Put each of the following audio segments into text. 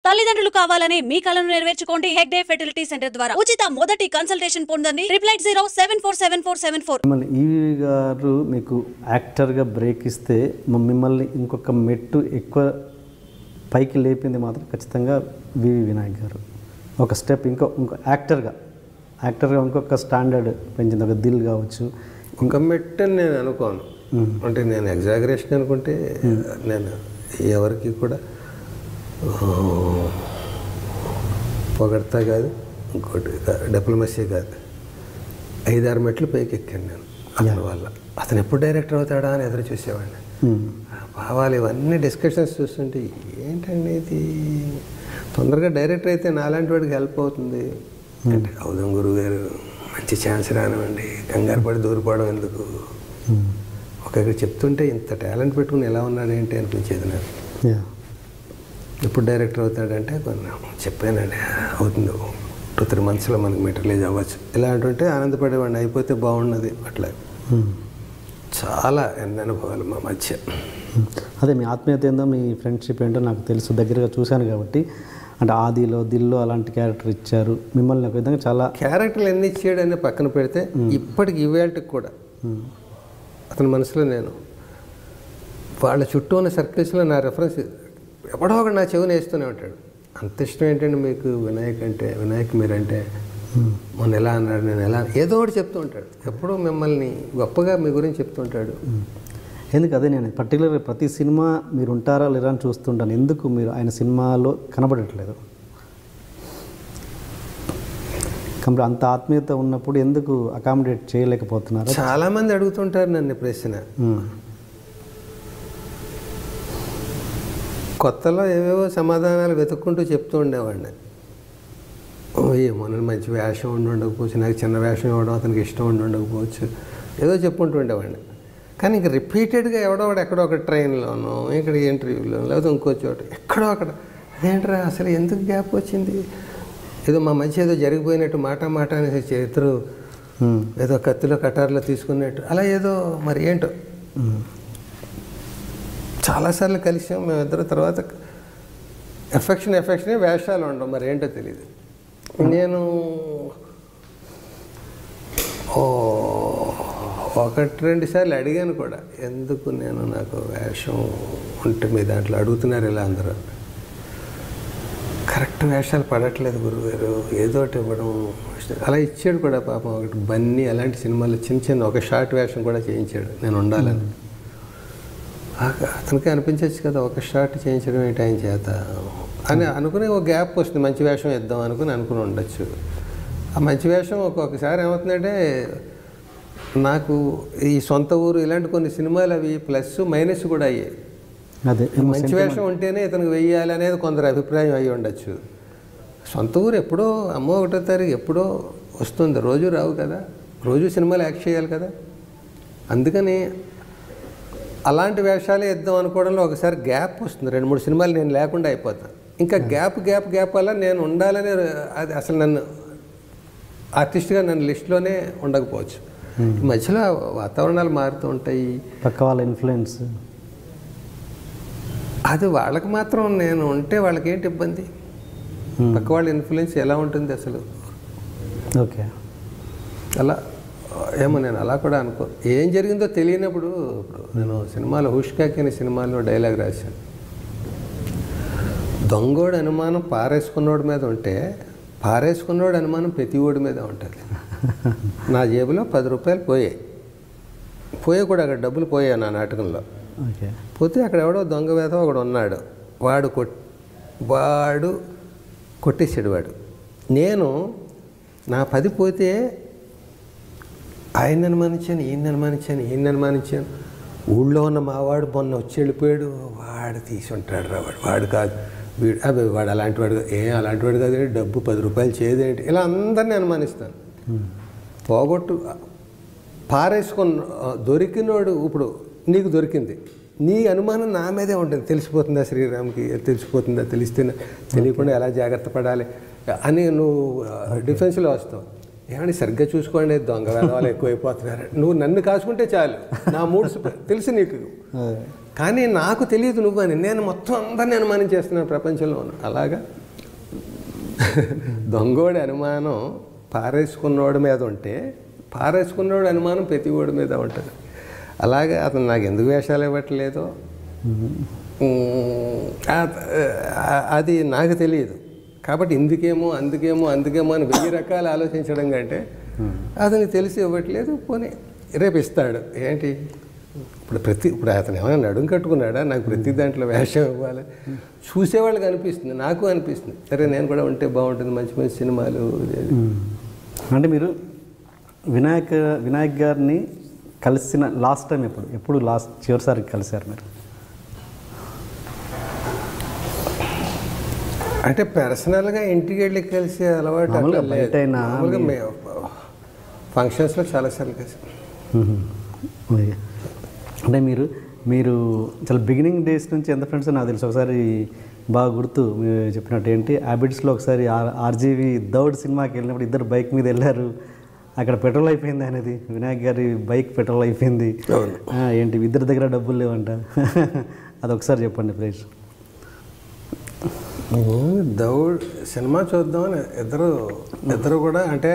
తల్లిదండ్రులు కావాలని మీ కలను నెరవేర్చుకోండి హెగ్డే ఫెర్టిలిటీ సెంటర్ ద్వారా ఉచిత మొదటి కన్సల్టేషన్ పొందండి 8807447474. ఈవి గారు మీకు యాక్టర్గా బ్రేక్ ఇస్తే మిమ్మల్ని ఇంకొక మెట్టు ఎక్కువ పైకి లేపింది మాత్రం ఖచ్చితంగా వివి వినాయక్ గారు. ఒక స్టెప్ ఇంకో యాక్టర్గా ఇంకొక స్టాండర్డ్ పెంచింది. ఒక దిల్ కావచ్చు, ఇంక మెట్టు అని నేను అనుకోను. అంటే నేను ఎగ్జాగరేషన్ అనుకుంటే నేను ఎవరికి కూడా పొగడతా కాదు, ఇంకోటి డిప్లొమసీ కాదు. 5-6 మెట్లు పైకి ఎక్కాను నేను అతని వల్ల. అతను ఎప్పుడు డైరెక్టర్ అవుతాడా అని ఎదురు చూసేవాడిని. భావాలు ఇవన్నీ డిస్కషన్స్ చూస్తుంటే ఏంటండి ఇది, తొందరగా డైరెక్టర్ అయితే నాలాంటి వాడికి హెల్ప్ అవుతుంది అంటే, అవుదాం గురువుగారు మంచి ఛాన్స్ రానివ్వండి, కంగారు పడి దూరిపోవడం ఎందుకు, ఒకరికి చెప్తుంటే ఇంత టాలెంట్ పెట్టుకుని ఎలా ఉన్నాడు ఏంటి అనిపించేది నాకు. ఎప్పుడు డైరెక్టర్ అవుతాడంటే కొన్ని చెప్పానండి, అవుతుంది 2-3 monthsలో మనకి మెటీరియలైజ్ అవ్వచ్చు ఇలా అంటుంటే ఆనందపడేవాడిని. అయిపోతే బాగున్నది అట్లా. చాలా ఎన్ని అనుభవాలు మా మధ్య. అదే మీ ఆత్మీయత ఏందో, మీ ఫ్రెండ్షిప్ ఏంటో నాకు తెలుసు, దగ్గరగా చూశాను కాబట్టి. అంటే ఆదిలో దిల్లో అలాంటి క్యారెక్టర్ ఇచ్చారు మిమ్మల్ని. ఒక విధంగా చాలా క్యారెక్టర్లు ఎన్ని ఇచ్చాడని పక్కన పెడితే ఇప్పటికి ఇవేళకి కూడా అతని మనసులో నేను వాళ్ళ చుట్టూ ఉన్న సర్కిల్స్లో నా రెఫరెన్స్ ఎవడో ఒకటి నా చెవిని వేస్తూనే ఉంటాడు. అంత ఇష్టం ఏంటంటే మీకు వినాయక్ మీరంటే, మొన్న ఎలా అన్నాడు, నేను ఎలా, ఏదో ఒకటి చెప్తూ ఉంటాడు. ఎప్పుడూ మిమ్మల్ని గొప్పగా మీ గురించి చెప్తూ ఉంటాడు. ఎందుకు అదే నేను పర్టికులర్గా ప్రతి సినిమా మీరు ఉంటారా లేరా అని చూస్తుంటాను. ఎందుకు మీరు ఆయన సినిమాలో కనబడట్లేదు? కంప్లీట్ అంత ఆత్మీయత ఉన్నప్పుడు ఎందుకు అకామిడేట్ చేయలేకపోతున్నారు? చాలామంది అడుగుతుంటారు నన్ను ప్రశ్న. కొత్తలో ఏవేవో సమాధానాలు వెతుక్కుంటూ చెప్తూ ఉండేవాడిని. ఏమో మంచి వేషం ఉండకపోవచ్చు, నాకు చిన్న వేషం ఇవ్వడం అతనికి ఇష్టం ఉండకపోవచ్చు, ఏదో చెప్పుకుంటూ ఉండేవాడిని. కానీ ఇంక రిపీటెడ్గా ఎక్కడో ఒక ట్రైన్లోనో, ఇక్కడ ఇంటర్వ్యూలోనో, లేకపోతే ఇంకో చోట ఎక్కడో అక్కడ, అదేంట్రా అసలు ఎందుకు గ్యాప్ వచ్చింది, ఏదో మా మధ్య ఏదో జరిగిపోయినట్టు మాట అనేసి చేతులు ఏదో కత్తిలో కటార్లో తీసుకున్నట్టు అలా ఏదో మరి ఏంటో. చాలాసార్లు కలిసాం మేమిద్దరు. తర్వాత ఎఫెక్షనే వేషాలు ఉండవు, మరి ఏంటో తెలియదు. నేను 1-2 సార్లు అడిగాను కూడా, ఎందుకు నాకు వేషం ఉంటే మీ దాంట్లో అడుగుతున్నారు ఇలా అందరూ, కరెక్ట్ వేషాలు పడట్లేదు గురువుగారు, ఏదోటి ఇవ్వడం. అలా ఇచ్చాడు కూడా పాపం. ఒకటి బన్నీ అలాంటి సినిమాల్లో చిన్న ఒక షార్ట్ వేషం కూడా చేయించాడు నేను ఉండాలని. అతనికి అనిపించవచ్చు కదా, ఒక షార్ట్ చేయించడం ఏంటి ఆయన చేత అని అనుకుని ఒక గ్యాప్ వస్తుంది, మంచి వేషం ఇద్దాం అనుకుని ఉండొచ్చు. ఆ మంచి వేషం ఒక్కొక్కసారి ఏమవుతుందంటే, నాకు ఈ సొంత ఊరు ఇలాంటి కొన్ని సినిమాలు అవి ప్లస్ మైనస్ కూడా అయ్యాయి. అదే మంచి వేషం ఉంటేనే ఇతనికి వెయ్యాలి అనేది కొందరు అభిప్రాయం అయ్యి ఉండొచ్చు. సొంత ఊరు ఎప్పుడో అమ్మో 1వ తారీఖు ఎప్పుడో వస్తుంది, రోజు రావు కదా, రోజు సినిమాలు యాక్ట్ చేయాలి కదా. అందుకని అలాంటి వేషాలే ఇద్దాం అనుకోవడంలో ఒకసారి గ్యాప్ వస్తుంది. 2-3 సినిమాలు నేను లేకుండా అయిపోతాను. ఇంకా గ్యాప్ వల్ల నేను ఉండాలని, అది అసలు నన్ను ఆర్టిస్ట్గా నన్ను లిస్టులోనే ఉండకపోవచ్చు. మధ్యలో వాతావరణాలు మారుతూ ఉంటాయి, పక్క వాళ్ళ ఇన్ఫ్లుయెన్స్, అది వాళ్ళకి మాత్రం నేను ఉంటే వాళ్ళకి ఏంటి ఇబ్బంది, పక్క వాళ్ళ ఇన్ఫ్లుయెన్స్ ఎలా ఉంటుంది అసలు. ఓకే, అలా ఏమో నేను అలా కూడా అనుకో. ఏం జరిగిందో తెలియనప్పుడు, ఇప్పుడు నేను సినిమాలో హుష్కాకి అనే సినిమాలో డైలాగ్ రాశాను, దొంగోడు అనుమానం పారేసుకున్నోడి మీద ఉంటే పారేసుకున్నోడు అనుమానం ప్రతి ఓడి మీద ఉంటుంది. నా జేబులో 10 రూపాయలు పోయాయి కూడా, అక్కడ డబ్బులు పోయాయి నా నాటకంలో. పోతే అక్కడ ఎవడో దొంగ వేద ఒకడు ఉన్నాడు, వాడు కొట్టేసాడు. నేను నా 10 పోతే ఆయన అనుమానించాను, ఈయన అనుమానించాను. ఊళ్ళో ఉన్న మావాడు మొన్న వచ్చి వెళ్ళిపోయాడు, వాడు తీసి ఉంటాడు రా, వాడు కాదు వాడు అలాంటి వాడు, అలాంటి వాడు కాదు, డబ్బు 10 రూపాయలు చేయదేంటి, ఇలా అందరినీ అనుమానిస్తాను. పోగొట్టు పారేసుకున్న దొరికినోడు, ఇప్పుడు నీకు దొరికింది, నీ అనుమానం నా మీదే ఉంటుంది. తెలిసిపోతుందా శ్రీరామ్కి, తెలిసిపోతుందా, తెలియకుండా ఎలా జాగ్రత్త పడాలి అని నువ్వు డిఫెన్స్లో వస్తావు. ఏమంటే సరిగ్గా చూసుకోండి, దొంగ వేదవాళ్ళు ఎక్కువైపోతున్నారు, నువ్వు నన్ను కాసుకుంటే చాలు, నా మూడ్స్ తెలుసు నీకు, కానీ నాకు తెలియదు నువ్వు అని. నేను మొత్తం అందరినీ అనుమానించేస్తున్నాను ప్రపంచంలో. అలాగా దొంగోడి అనుమానం పారేసుకున్నోడి మీద ఉంటే పారేసుకున్నోడి అనుమానం ప్రతి ఓడి మీద ఉంటుంది. అలాగే అతను నాకు ఎందుకు వేషాలు ఇవ్వట్లేదో అది నాకు తెలియదు. కాబట్టి ఇందుకేమో అందుకేమో అని 1000 రకాలు ఆలోచించడం కంటే అతనికి తెలిసి ఇవ్వట్లేదు, పోనీ రేపు ఇస్తాడు. ఏంటి ఇప్పుడు అతను ఏమైనా నడుం కట్టుకున్నాడా నాకు ప్రతి దాంట్లో వేషం ఇవ్వాలి? చూసేవాళ్ళకి అనిపిస్తుంది, నాకు అనిపిస్తుంది, సరే నేను కూడా ఉంటే బాగుంటుంది, మంచి మంచి సినిమాలు. అంటే మీరు వినాయక్ గారిని కలిసిన లాస్ట్ టైం ఎప్పుడు చివరిసారి కలిశారు మీరు? అంటే పర్సనల్గా ఇంటికి వెళ్ళి కలిసి అలవాటు మామూలుగా ఫంక్షన్స్లో చాలాసార్లు కలిసి. అంటే మీరు చాలా బిగినింగ్ డేస్ నుంచి ఎంత ఫ్రెండ్స్ నాకు తెలుసు. ఒకసారి బాగా గుర్తు మీరు చెప్పినట్టు ఏంటి హ్యాబిట్స్లో ఒకసారి ఆర్జీవి దౌడ్ సినిమాకి వెళ్ళినప్పుడు ఇద్దరు బైక్ మీద వెళ్ళారు, అక్కడ పెట్రోల్ అయిపోయింది అనేది, వినాయక్ గారి బైక్ పెట్రోల్ అయిపోయింది. ఏంటి ఇద్దరి దగ్గర డబ్బులు లేవంట, అది ఒకసారి చెప్పండి ప్లీజ్. దౌడ్ సినిమా చూద్దామని ఇద్దరు కూడా, అంటే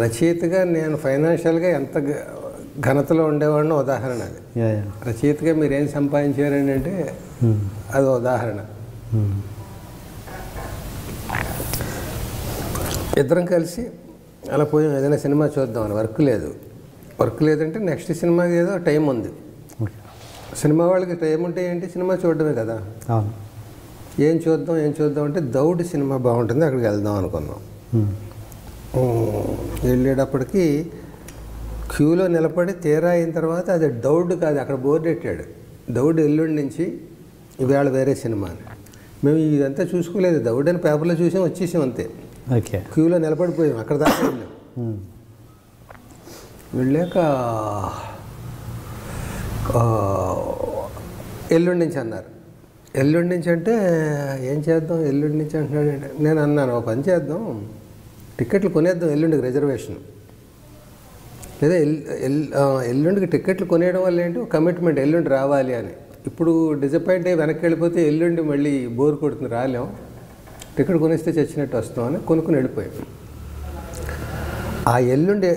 రచయితగా నేను ఫైనాన్షియల్గా ఎంత ఘనతలో ఉండేవాడిని ఉదాహరణ. అది రచయితగా మీరేం సంపాదించారని అంటే అది ఉదాహరణ. ఇద్దరం కలిసి అలా పోయాం ఏదైనా సినిమా చూద్దామని. వర్క్ లేదంటే నెక్స్ట్ సినిమాకి ఏదో టైం ఉంది. సినిమా వాళ్ళకి టైం ఉంటే ఏంటి, సినిమా చూడడమే కదా. ఏం చూద్దాం అంటే దౌడ్ సినిమా బాగుంటుంది, అక్కడికి వెళ్దాం అనుకున్నాం. వెళ్ళేటప్పటికి క్యూలో నిలబడి తీరా అయిన తర్వాత అది దౌడ్ కాదు, అక్కడ బోర్డు పెట్టాడు, దౌడ్ ఎల్లుండి నుంచి ఇవాళ వేరే సినిమా అని. మేము ఇదంతా చూసుకోలేదు, దౌడ్ అని పేపర్లో చూసాం, వచ్చేసాం అంతే. క్యూలో నిలబడిపోయాం, అక్కడ దాకా వెళ్ళాం. వెళ్ళాక ఎల్లుండి నుంచి అన్నారు. ఎల్లుండి నుంచి అంటే ఏం చేద్దాం, ఎల్లుండి నుంచి అంటున్నాడు. నేను అన్నాను, ఒక పని చేద్దాం, టికెట్లు కొనేద్దాం ఎల్లుండికి రిజర్వేషన్, లేదా ఎల్లుండికి టికెట్లు కొనేయడం వల్ల ఏంటి కమిట్మెంట్, ఎల్లుండి రావాలి అని. ఇప్పుడు డిసప్పాయింట్ అయ్యి వెనక్కి వెళ్ళిపోతే ఎల్లుండి మళ్ళీ బోర్ కొడుతుంది, రాలేం, టికెట్ కొనిస్తే చచ్చినట్టు వస్తామని కొనుక్కుని వెళ్ళిపోయాం. ఆ ఎల్లుండి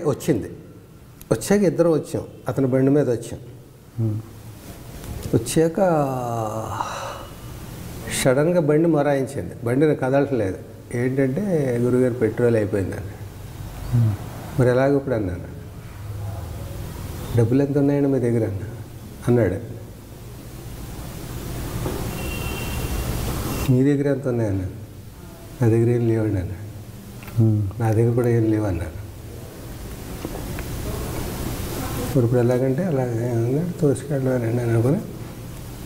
వచ్చాక ఇద్దరం వచ్చాం, అతని బండి మీద వచ్చాం. వచ్చాక సడన్గా బండి మొరాయించింది, బండిని కదలట్లేదు. ఏంటంటే గురుగారు పెట్రోల్ అయిపోయిందని. మరి ఎలాగ ఇప్పుడు అన్నాను. డబ్బులు ఎంత ఉన్నాయండి మీ దగ్గర అన్నాడు. మీ దగ్గర ఎంత ఉన్నాయన్నా? నా దగ్గర ఏం లేవండి అన్నాడు. నా దగ్గర కూడా ఏం లేవు అన్నాను. ఇప్పుడు ఎలాగంటే అలాగే తోసుకెళ్ళానండి అని అనుకుని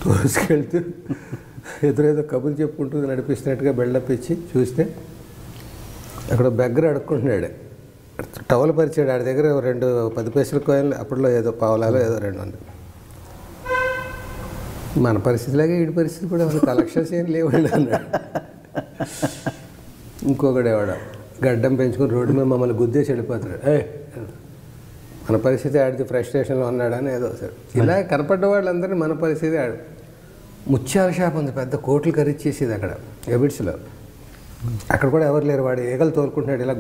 తోసుకెళ్తూ ఎదురేదో కబుర్లు చెప్పుకుంటూ నడిపిస్తున్నట్టుగా బిల్డప్ ఇచ్చి చూస్తే అక్కడ బెగ్గర అడుక్కుంటున్నాడు. టవల్ పరిచాడు, ఆడి దగ్గర 2 10 పైసల కాయిన్లు, అప్పట్లో ఏదో పావలాలో ఏదో 2 ఉంది. మన పరిస్థితిలాగే వీడి పరిస్థితి కూడా కలెక్షన్స్ ఏం లేవండి అన్నాడు. ఇంకొకడేవాడు గడ్డం పెంచుకొని రోడ్డు మీద మమ్మల్ని గుద్దేసి వెళ్ళిపోతాడు. మన పరిస్థితి ఆడితే ఫ్రస్ట్రేషన్లో ఉన్నాడని ఏదో సార్. ఇలా కనపడ్డ వాళ్ళందరినీ మన పరిస్థితి ఆడు. ముత్యాల షాప్ ఉంది, పెద్ద కోట్లు ఖరీచేసేది అక్కడ ఎబిట్స్లో. అక్కడ కూడా ఎవరు లేరు, వాడు ఏగలు తోలుకుంటున్నాడు, ఇలా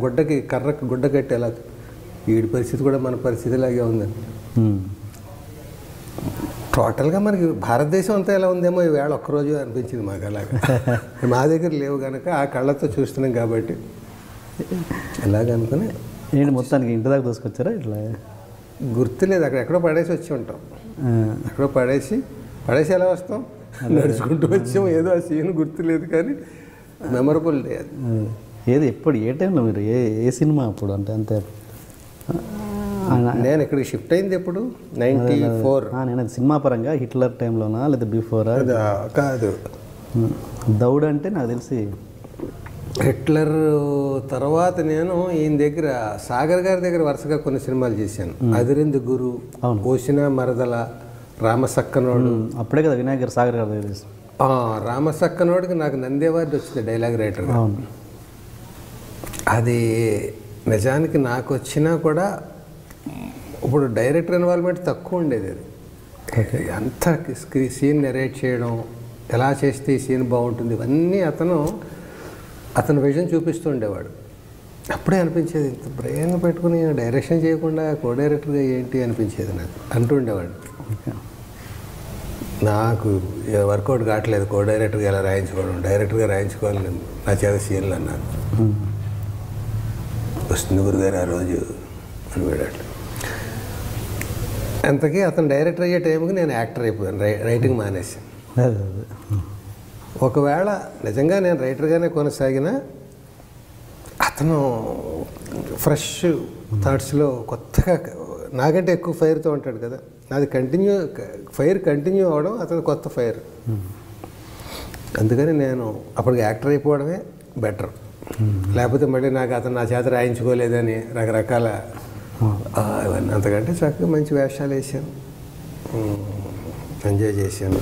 కర్రకు గుడ్డ కట్టి ఎలా. వీడి పరిస్థితి కూడా మన పరిస్థితి ఇలాగే ఉందండి. టోటల్గా మనకి భారతదేశం అంతా ఎలా ఉందేమో ఈవేళ ఒక్కరోజు అనిపించింది మాకు. అలాగా మా దగ్గర లేవు కనుక ఆ కళ్ళతో చూస్తున్నాం కాబట్టి ఎలాగనుకుని ఏంటి మొత్తానికి ఇంటి దాకా దోసుకొచ్చారా? ఇట్లా గుర్తులేదు, అక్కడ ఎక్కడో పడేసి వచ్చి ఉంటాం. ఎక్కడో పడేసి ఎలా వస్తాం, నడుచుకుంటూ వచ్చాం. ఏదో ఆ సీన్ గుర్తులేదు కానీ మెమరబుల్ డే అది. ఏది ఎప్పుడు ఏ టైంలో మీరు ఏ సినిమా అప్పుడు అంటే అంతే? నేను ఇక్కడికి షిఫ్ట్ అయింది ఎప్పుడు 94. నేను సినిమా పరంగా హిట్లర్ టైంలోనా లేదా బిఫోరా? కాదు, దౌడ్ అంటే నాకు తెలిసి హిట్లర్ తర్వాత నేను ఈయన దగ్గర సాగర్ గారి దగ్గర వరుసగా కొన్ని సినిమాలు చేశాను. అదిరింది గురు, ఓసిన మరదల, రామసక్కనోడు. అప్పుడే కదా వినాయక్ గారు సాగర్ గారి దగ్గర. రామసక్కనోడికి నాకు నంది అవార్డు వచ్చింది డైలాగ్ రైటర్గా. అది నిజానికి నాకు వచ్చినా కూడా ఇప్పుడు డైరెక్టర్ ఇన్వాల్వ్మెంట్ తక్కువ ఉండేది. అది అంత సీన్ నెరేట్ చేయడం, ఎలా చేస్తే ఈ సీన్ బాగుంటుంది, ఇవన్నీ అతను అతను విజన్ చూపిస్తూ ఉండేవాడు. అప్పుడే అనిపించేది ఇంత బ్రెయిన్ పెట్టుకుని డైరెక్షన్ చేయకుండా కో డైరెక్టర్గా ఏంటి అనిపించేది నాకు. అంటూ ఉండేవాడు నాకు వర్కౌట్ కావట్లేదు కో డైరెక్టర్గా ఎలా రాయించుకోవడం, డైరెక్టర్గా రాయించుకోవాలి నేను నా చేత సీన్లు అన్నాను. వస్తుంది గురుగారు ఆ రోజు అని వెళ్ళాడు. అంతకీ అతను డైరెక్టర్ అయ్యే టైంకి నేను యాక్టర్ అయిపోయాను, రైటింగ్ మానేసాను. ఒకవేళ నిజంగా నేను రైటర్గానే కొనసాగినా అతను ఫ్రెష్ థాట్స్లో కొత్తగా నాకంటే ఎక్కువ ఫైర్తో ఉంటాడు కదా, నాది ఫైర్ కంటిన్యూ అవ్వడం, అతను కొత్త ఫైర్. అందుకని నేను అప్పటికి యాక్టర్ అయిపోవడమే బెటర్. లేకపోతే మళ్ళీ నాకు అతను నా చేత రాయించుకోలేదని రకరకాల ఇవన్నీ. అంతకంటే చక్కగా మంచి వేషాలు వేసాను, ఎంజాయ్ చేశాను.